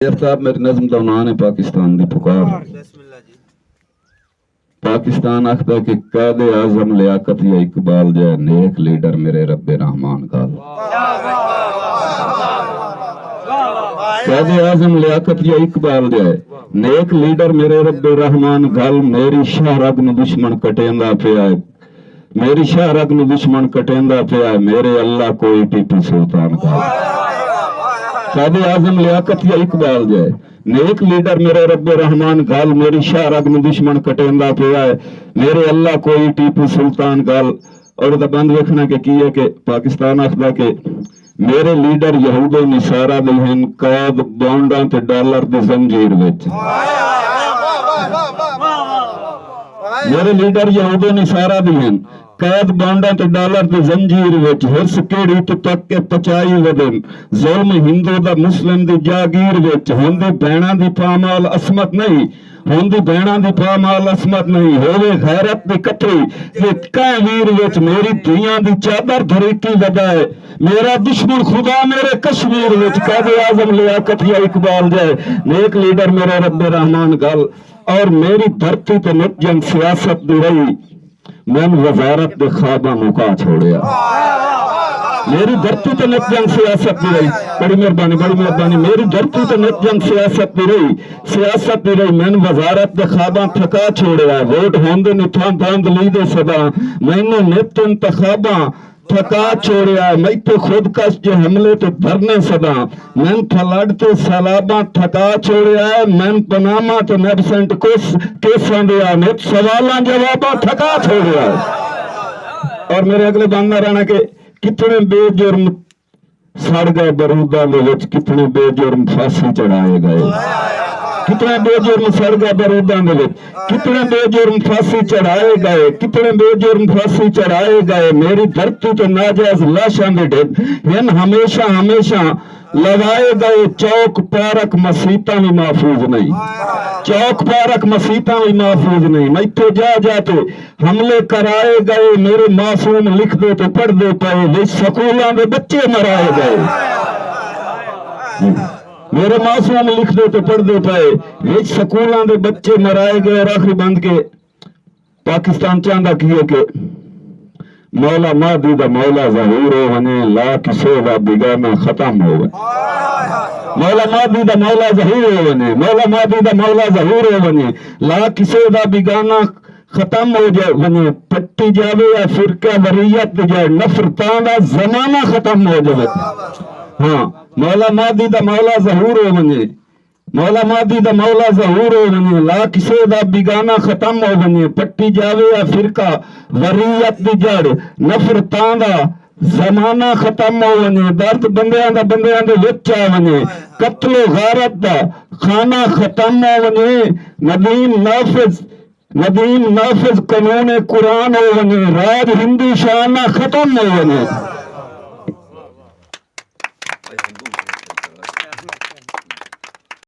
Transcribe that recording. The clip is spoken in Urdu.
صاحب میری نظم دا عنوان ہے پاکستان دی پکار۔ پاکستان آخدا کہ قائد اعظم لیاقت یا اقبال جائے نیک لیڈر میرے رب رحمان گال۔ قائد اعظم لیاقت یا اقبال جائے نیک لیڈر میرے رب رحمان گال۔ میری شاہ رگ نو دشمن کٹیندا پیا ہے، میری شاہ رگ نو دشمن کٹیندا پیا ہے، میرے اللہ کوئی ٹیپو سلطان گال۔ قائد اعظم لیاقت یا اقبال جائے نیک لیڈر میرے رب رحمان گال۔ میری شاہ رگ میں دشمن کٹیندا پیا ہے، میرے اللہ کوئی ٹیپو سلطان گال۔ اور دا بند ویکھنا کہ کی ہے کہ پاکستان آخدا کہ میرے لیڈر یہود و نصارہ دے ہیں، قید بانڈاں تے ڈالر دے زنجیر وچ۔ میرے لیڈر یہود و نصارہ دے ہیں، قید بانڈاں تے ڈالر دے زنجیر وچ۔ ہرس کیڑی تو تک کے پچائی ودن، ظلم ہندو دا مسلم دی جاگیر وچ۔ ہوندی بہناں دی پامال عصمت نہیں، ہوندی بہناں دی پامال عصمت نہیں، ہووے غیرت دی کتری یہ کائیں ویر وچ۔ میری دھیاں دی چادر دھریتی ودائے، میرا دشمن خدا میرے کشمیر وچ۔ قائد اعظم لیاقت یا اقبال جائے نیک لیڈر میرے رب رحمان گال۔ اور میری دھرتی تے نت جنگ سیاست دی رہی، میں وزارت دے خواباں مکا چھوڑیا۔ میری دھرتی تے نت جنگ سیاست دی رہی، بڑی مہربانی، میری دھرتی تے نت جنگ سیاست دی رہی، میں وزارت دے خواباں تھکا چھوڑیا۔ ووٹ ہوندے نتھاں دھاندلی دے صدا، مینوں نت انتخاباں تھکا چھوڑیا۔ میں تے خود کش جے حملے تے دھرنے صدا، میں فلڈ تے سیلاباں تھکا چھوڑیا۔ میں پناما تے نیبسنٹ کیساں دیا نت سوالاں جواباں تھکا چھوڑیا۔ اور میرے اگلے بند نہ رہنا کہ کتنے بے جرم سڑ گئے برودہ دے وچ، کتنے بے جرم پھانسی چڑھائے گئے، کتنے بے جرم سڑ گئے برودہ دے وچ، کتنے بے جرم پھانسی چڑھائے گئے، کتنے بے جرم پھانسی چڑھائے گئے۔ میری دھرتی تے ناجائز لاشاں دے ڈھیر ہن ہمیشہ لگائے گئے۔ چوک پارک مسیتاں بھی محفوظ نہیں، چوک پارک مسیتاں بھی محفوظ نہیں۔ میتھے جا جاتے حملے کرائے گئے، میرے معصوم لکھ دے تو پڑھ دے پائے، وچ سکولاں دے بچے مرائے گئے۔ میرے معصوم لکھ دے تو پڑھ دے پائے، وچ سکولاں دے بچے مرائے گئے۔ اور آخری بند کے پاکستان چاہندا کی ہے کہ مولا مہدی دا مولا ظہور ہو ونے، لا کسے دا بگانا ختم ہو ونے۔ مولا مہدی دا مولا ظہور ہو ونے، مولا مہدی دا مولا ظہور ہو ونے، لا کسے دا بگانا ختم ہو جائے ونے۔ پٹی جاوے یا فرقہ وریت جائے، نفرتاں دا زمانہ ختم ہو جائے۔ ہاں مولا مہدی دا مولا ظہور ہو ونے، مولا مہدی دا مولا ظہور ہو ونے، لا کسے دا بگانا ختم ہو ونے۔ پٹی جاوے یا فرقہ وریت دی جڑ، نفرتاں دا زمانہ ختم ہو ونے۔ درد بندیاں دے وچ آ ونے، قتل و غارت دا خانہ ختم ہو ونے۔ ندیم نافذ قانون قرآن ہو ونے، راج ہندو شانہ ختم ہو ونے۔